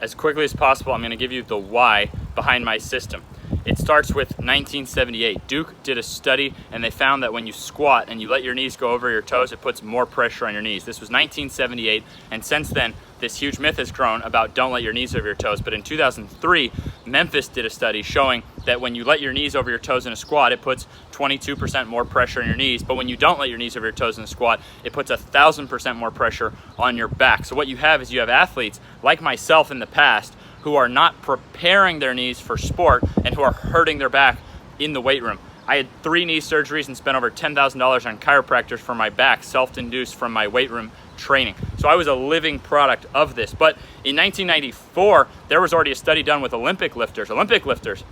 as quickly as possible, I'm going to give you the why behind my system. It starts with 1978. Duke did a study and they found that when you squat and you let your knees go over your toes, it puts more pressure on your knees. This was 1978, and since then, this huge myth has grown about don't let your knees over your toes. But in 2003, Memphis did a study showing that when you let your knees over your toes in a squat, it puts 22% more pressure on your knees. But when you don't let your knees over your toes in a squat, it puts 1,000% more pressure on your back. So what you have is you have athletes like myself in the past who are not preparing their knees for sport and who are hurting their back in the weight room. I had 3 knee surgeries and spent over $10,000 on chiropractors for my back, self-induced from my weight room training. So I was a living product of this. But in 1994, there was already a study done with Olympic lifters. Olympic lifters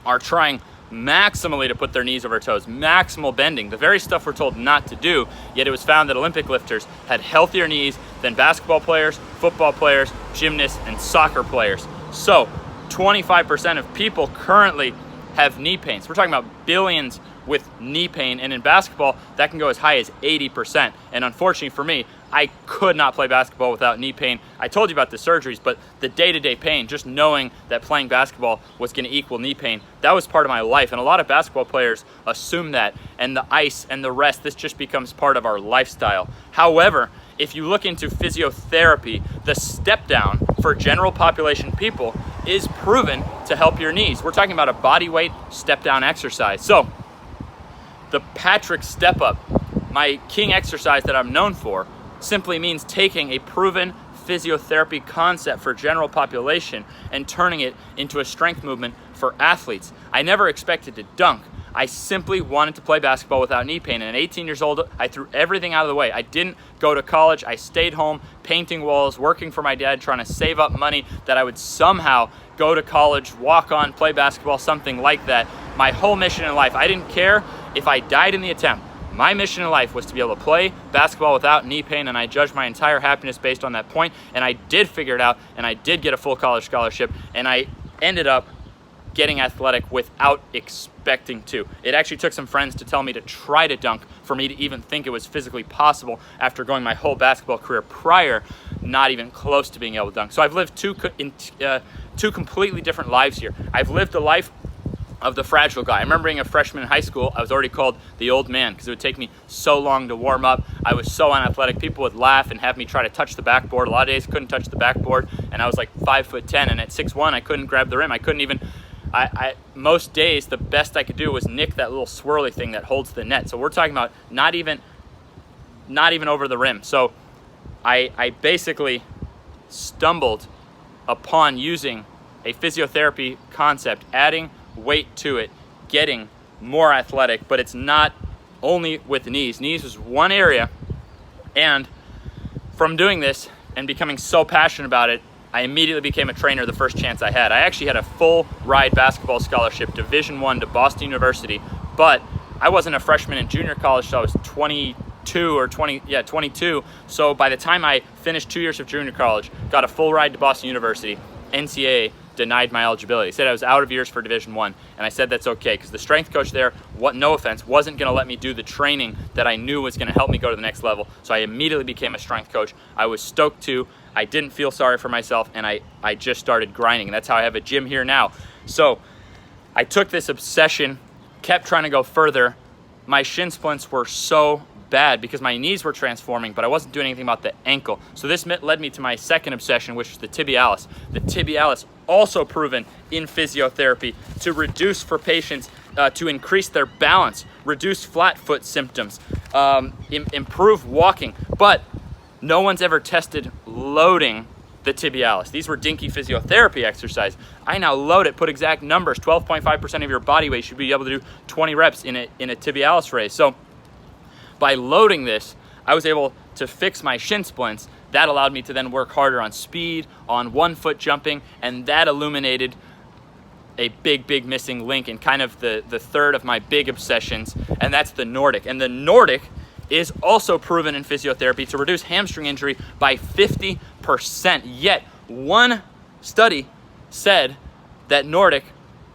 are trying maximally to put their knees over toes, maximal bending, the very stuff we're told not to do, yet it was found that Olympic lifters had healthier knees than basketball players, football players, gymnasts, and soccer players. So 25% of people currently have knee pain. So we're talking about billions with knee pain, and in basketball, that can go as high as 80%. And unfortunately for me, I could not play basketball without knee pain. I told you about the surgeries, but the day-to-day pain, just knowing that playing basketball was going to equal knee pain, that was part of my life. And a lot of basketball players assume that, and the ice and the rest, this just becomes part of our lifestyle. However, if you look into physiotherapy, the step down for general population people is proven to help your knees. We're talking about a body weight step down exercise. So the Patrick step up, my king exercise that I'm known for, simply means taking a proven physiotherapy concept for general population and turning it into a strength movement for athletes. I never expected to dunk. I simply wanted to play basketball without knee pain. And at 18 years old, I threw everything out of the way. I didn't go to college. I stayed home painting walls, working for my dad, trying to save up money that I would somehow go to college, walk on, play basketball, something like that. My whole mission in life, I didn't care if I died in the attempt. My mission in life was to be able to play basketball without knee pain, and I judged my entire happiness based on that point, and I did figure it out, and I did get a full college scholarship, and I ended up getting athletic without expecting to. It actually took some friends to tell me to try to dunk for me to even think it was physically possible after going my whole basketball career prior, not even close to being able to dunk. So I've lived two completely different lives here. I've lived the life of the fragile guy. I remember being a freshman in high school, I was already called the old man because it would take me so long to warm up. I was so unathletic. People would laugh and have me try to touch the backboard. A lot of days I couldn't touch the backboard, and I was like 5'10", and at 6'1", I couldn't grab the rim. I couldn't even, most days the best I could do was nick that little swirly thing that holds the net. So we're talking about not even over the rim. So I basically stumbled upon using a physiotherapy concept, adding weight to it, getting more athletic, but it's not only with knees. Knees was one area, and from doing this and becoming so passionate about it, I immediately became a trainer the first chance I had. I actually had a full ride basketball scholarship, Division I to Boston University, but I wasn't a freshman in junior college, so I was 22. So by the time I finished 2 years of junior college, got a full ride to Boston University, NCAA denied my eligibility. Said I was out of years for Division I, and I said that's okay because the strength coach there, no offense, wasn't going to let me do the training that I knew was going to help me go to the next level. So I immediately became a strength coach. I was stoked to. I didn't feel sorry for myself, and I just started grinding, and that's how I have a gym here now. So I took this obsession, kept trying to go further. My shin splints were so bad because my knees were transforming, but I wasn't doing anything about the ankle. So this led me to my second obsession, which was the tibialis. The tibialis, also proven in physiotherapy to reduce for patients, to increase their balance, reduce flat foot symptoms, improve walking. But no one's ever tested loading the tibialis. These were dinky physiotherapy exercises. I now load it, put exact numbers. 12.5% of your body weight should be able to do 20 reps in a tibialis raise. So by loading this, I was able to fix my shin splints. That allowed me to then work harder on speed, on 1 foot jumping, and that illuminated a big missing link and kind of the third of my big obsessions, and that's the Nordic. And the Nordic is also proven in physiotherapy to reduce hamstring injury by 50%. Yet one study said that Nordic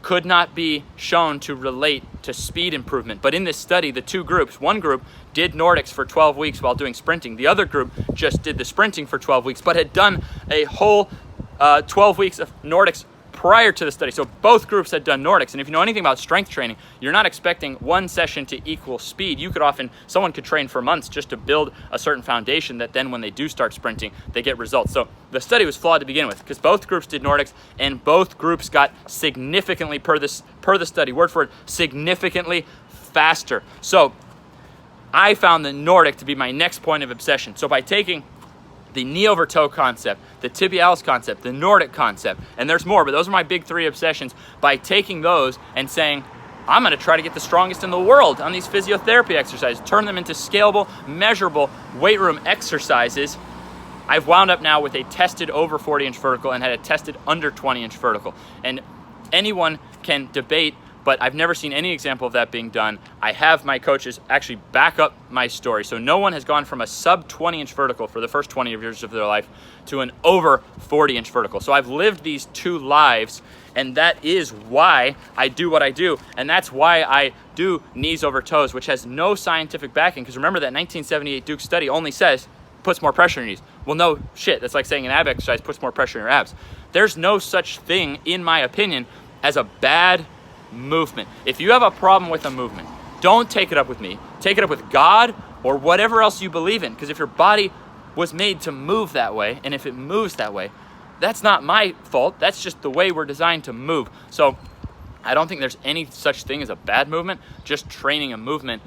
could not be shown to relate to speed improvement. But in this study, the two groups, one group did Nordics for 12 weeks while doing sprinting. The other group just did the sprinting for 12 weeks, but had done a whole 12 weeks of Nordics prior to the study. So both groups had done Nordics. And if you know anything about strength training, you're not expecting one session to equal speed. Someone could train for months just to build a certain foundation that then when they do start sprinting, they get results. So the study was flawed to begin with because both groups did Nordics and both groups got significantly, per the study, word for word, significantly faster. So I found the Nordic to be my next point of obsession. So by taking the knee over toe concept, the tibialis concept, the Nordic concept, and there's more, but those are my big 3 obsessions. By taking those and saying, I'm gonna try to get the strongest in the world on these physiotherapy exercises, turn them into scalable, measurable weight room exercises, I've wound up now with a tested over 40-inch vertical and had a tested under 20-inch vertical. And anyone can debate, but I've never seen any example of that being done. I have my coaches actually back up my story. So no one has gone from a sub 20-inch vertical for the first 20 years of their life to an over 40-inch vertical. So I've lived these 2 lives, and that is why I do what I do. And that's why I do knees over toes, which has no scientific backing. Because remember that 1978 Duke study only says puts more pressure on your knees. Well, no shit. That's like saying an ab exercise puts more pressure on your abs. There's no such thing, in my opinion, as a bad movement. If you have a problem with a movement, don't take it up with me. Take it up with God or whatever else you believe in. Because if your body was made to move that way, and if it moves that way, that's not my fault. That's just the way we're designed to move. So I don't think there's any such thing as a bad movement. Just training a movement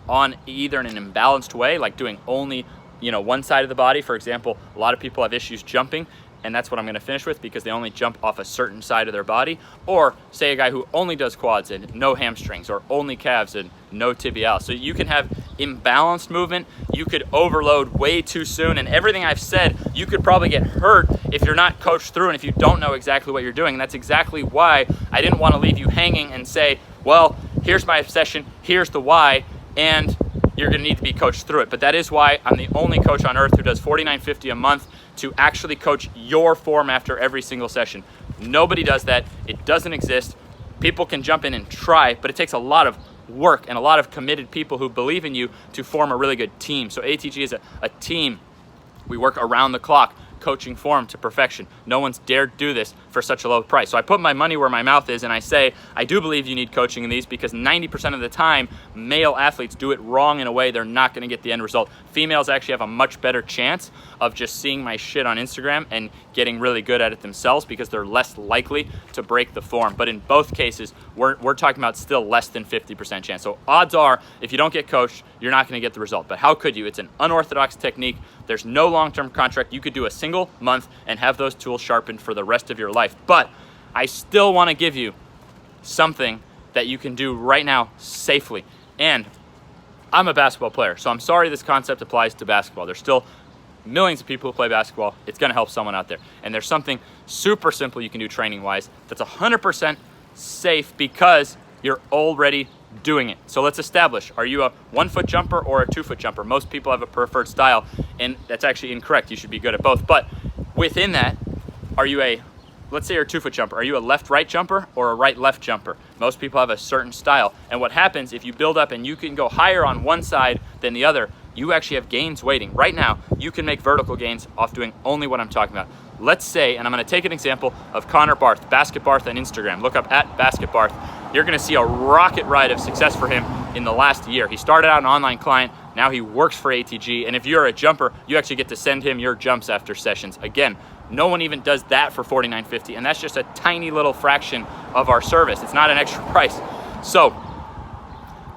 on either in an imbalanced way, like doing only one side of the body. For example, a lot of people have issues jumping, and that's what I'm gonna finish with because they only jump off a certain side of their body. Or say a guy who only does quads and no hamstrings, or only calves and no tibialis. So you can have imbalanced movement, you could overload way too soon, and everything I've said, you could probably get hurt if you're not coached through and if you don't know exactly what you're doing. And that's exactly why I didn't wanna leave you hanging and say, well, here's my obsession, here's the why, and you're gonna need to be coached through it. But that is why I'm the only coach on earth who does $49.50 a month to actually coach your form after every single session. Nobody does that. It doesn't exist. People can jump in and try, but it takes a lot of work and a lot of committed people who believe in you to form a really good team. So ATG is a team. We work around the clock, coaching form to perfection. No one's dared do this for such a low price. So I put my money where my mouth is and I say, I do believe you need coaching in these because 90% of the time, male athletes do it wrong in a way they're not gonna get the end result. Females actually have a much better chance of just seeing my shit on Instagram and getting really good at it themselves because they're less likely to break the form. But in both cases, we're talking about still less than 50% chance. So odds are, if you don't get coached, you're not gonna get the result. But how could you? It's an unorthodox technique. There's no long-term contract. You could do a single month and have those tools sharpened for the rest of your life. But I still wanna give you something that you can do right now safely. And I'm a basketball player, so I'm sorry this concept applies to basketball. There's still millions of people who play basketball. It's gonna help someone out there. And there's something super simple you can do training-wise that's 100% safe because you're already doing it. So let's establish, are you a 1-foot jumper or a 2-foot jumper? Most people have a preferred style, and that's actually incorrect. You should be good at both. But within that, are you let's say you're a 2-foot jumper. Are you a left-right jumper or a right-left jumper? Most people have a certain style. And what happens if you build up and you can go higher on one side than the other, you actually have gains waiting. Right now, you can make vertical gains off doing only what I'm talking about. Let's say, and I'm gonna take an example of Connor Barth, Basket Barth on Instagram. Look up at Basket Barth. You're gonna see a rocket ride of success for him in the last year. He started out an online client, now he works for ATG, and if you're a jumper, you actually get to send him your jumps after sessions. Again, no one even does that for $49.50, and that's just a tiny little fraction of our service. It's not an extra price. So,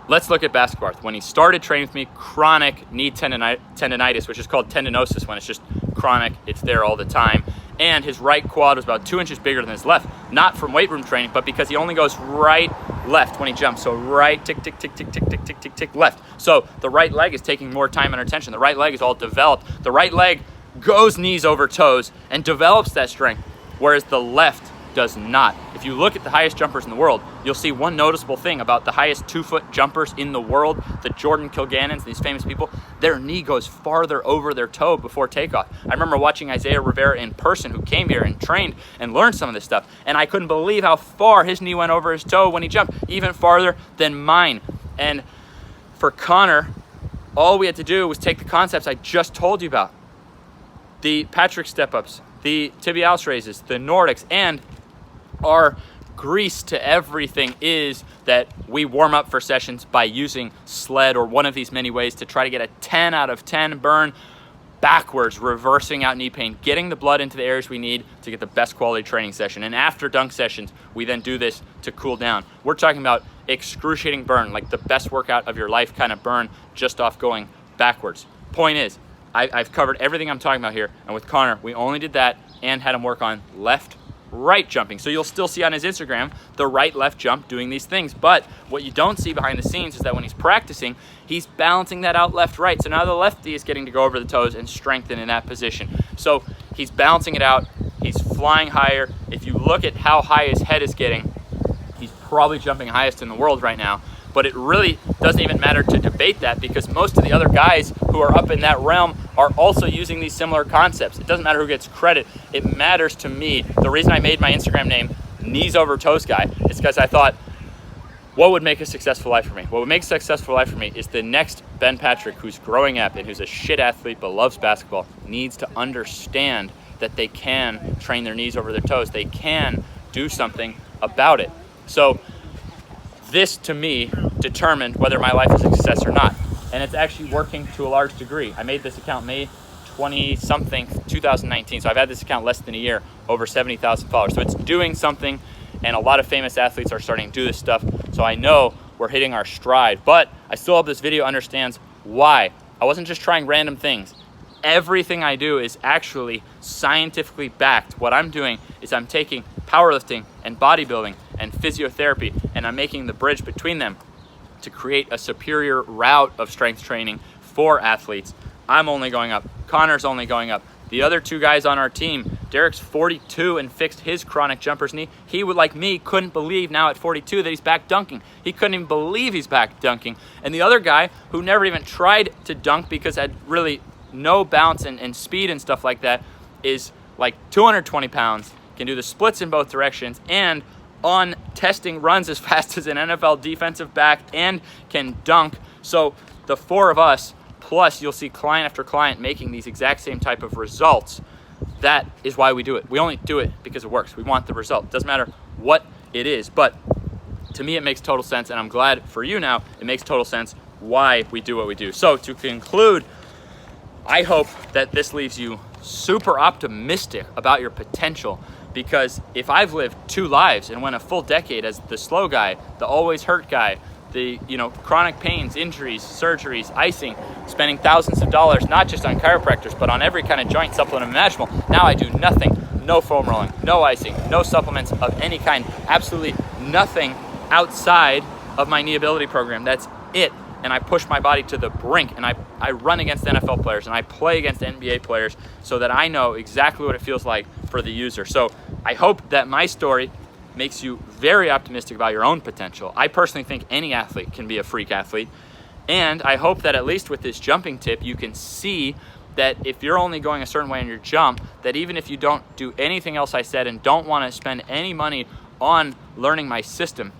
let's look at Basket Barth. When he started training with me, chronic knee tendonitis, which is called tendinosis when it's just chronic, it's there all the time. And his right quad was about 2 inches bigger than his left, not from weight room training, but because he only goes right, left when he jumps. So right, tick, tick, tick, tick, tick, tick, tick, tick, tick, left. So the right leg is taking more time and attention. The right leg is all developed. The right leg goes knees over toes and develops that strength, whereas the left does not. If you look at the highest jumpers in the world, you'll see one noticeable thing about the highest 2-foot jumpers in the world, the Jordan Kilgannons, these famous people, their knee goes farther over their toe before takeoff. I remember watching Isaiah Rivera in person, who came here and trained and learned some of this stuff, and I couldn't believe how far his knee went over his toe when he jumped, even farther than mine. And for Connor, all we had to do was take the concepts I just told you about. The Patrick step-ups, the tibialis raises, the Nordics, and our grease to everything is that we warm up for sessions by using sled or one of these many ways to try to get a 10 out of 10 burn backwards, reversing out knee pain, getting the blood into the areas we need to get the best quality training session. And after dunk sessions, we then do this to cool down. We're talking about excruciating burn, like the best workout of your life kind of burn, just off going backwards. Point is, I've covered everything I'm talking about here, and with Connor, we only did that and had him work on left-right jumping. So you'll still see on his Instagram the right-left jump doing these things. But what you don't see behind the scenes is that when he's practicing, he's balancing that out left-right. So now the lefty is getting to go over the toes and strengthen in that position. So he's balancing it out. He's flying higher. If you look at how high his head is getting, he's probably jumping highest in the world right now. But it really doesn't even matter to debate that, because most of the other guys who are up in that realm are also using these similar concepts. It doesn't matter who gets credit. It matters to me. The reason I made my Instagram name Knees Over Toes Guy is because I thought, what would make a successful life for me? What would make a successful life for me is the next Ben Patrick, who's growing up and who's a shit athlete but loves basketball, needs to understand that they can train their knees over their toes. They can do something about it. So this, to me, determined whether my life is a success or not. And it's actually working to a large degree. I made this account May 20-something, 2019. So I've had this account less than a year, over 70,000 followers. So it's doing something, and a lot of famous athletes are starting to do this stuff. So I know we're hitting our stride, but I still hope this video understands why. I wasn't just trying random things. Everything I do is actually scientifically backed. What I'm doing is I'm taking powerlifting and bodybuilding and physiotherapy, and I'm making the bridge between them to create a superior route of strength training for athletes. I'm only going up. Connor's only going up. The other two guys on our team, Derek's 42 and fixed his chronic jumper's knee. He would, like me, couldn't believe now at 42 that he's back dunking. He couldn't even believe he's back dunking. And the other guy, who never even tried to dunk because had really no bounce and speed and stuff like that, is like 220 pounds, can do the splits in both directions, and on testing runs as fast as an NFL defensive back, and can dunk. So the four of us, plus you'll see client after client making these exact same type of results. That is why we do it. We only do it because it works. We want the result. It doesn't matter what it is. But to me, it makes total sense, and I'm glad for you now it makes total sense why we do what we do. So to conclude, I hope that this leaves you super optimistic about your potential, because if I've lived 2 lives and went a full decade as the slow guy, the always hurt guy, the chronic pains, injuries, surgeries, icing, spending thousands of dollars, not just on chiropractors, but on every kind of joint supplement imaginable. Now I do nothing, no foam rolling, no icing, no supplements of any kind, absolutely nothing outside of my knee ability program. That's it. And I push my body to the brink, and I run against NFL players, and I play against NBA players, so that I know exactly what it feels like for the user. So I hope that my story makes you very optimistic about your own potential. I personally think any athlete can be a freak athlete. And I hope that at least with this jumping tip, you can see that if you're only going a certain way in your jump, that even if you don't do anything else I said and don't want to spend any money on learning my system,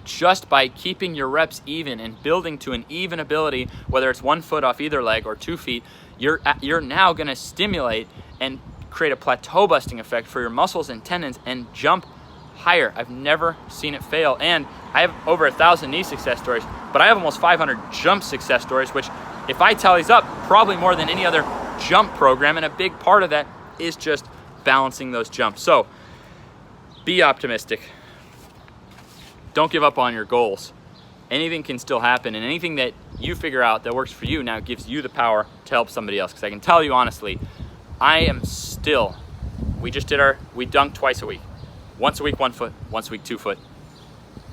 just by keeping your reps even and building to an even ability, whether it's 1 foot off either leg or 2 feet, you're now going to stimulate and create a plateau busting effect for your muscles and tendons and jump higher. I've never seen it fail. And I have over 1,000 knee success stories, but I have almost 500 jump success stories, which if I tallies up, probably more than any other jump program. And a big part of that is just balancing those jumps. So be optimistic. Don't give up on your goals. Anything can still happen, and anything that you figure out that works for you now gives you the power to help somebody else. Because I can tell you honestly, I am still, we dunked twice a week. Once a week, 1 foot, once a week, 2 foot.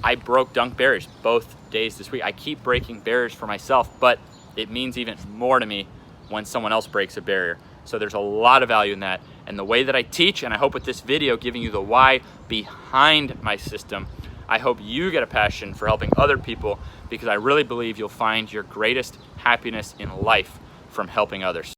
I broke dunk barriers both days this week. I keep breaking barriers for myself, but it means even more to me when someone else breaks a barrier. So there's a lot of value in that. And the way that I teach, and I hope with this video giving you the why behind my system, I hope you get a passion for helping other people, because I really believe you'll find your greatest happiness in life from helping others.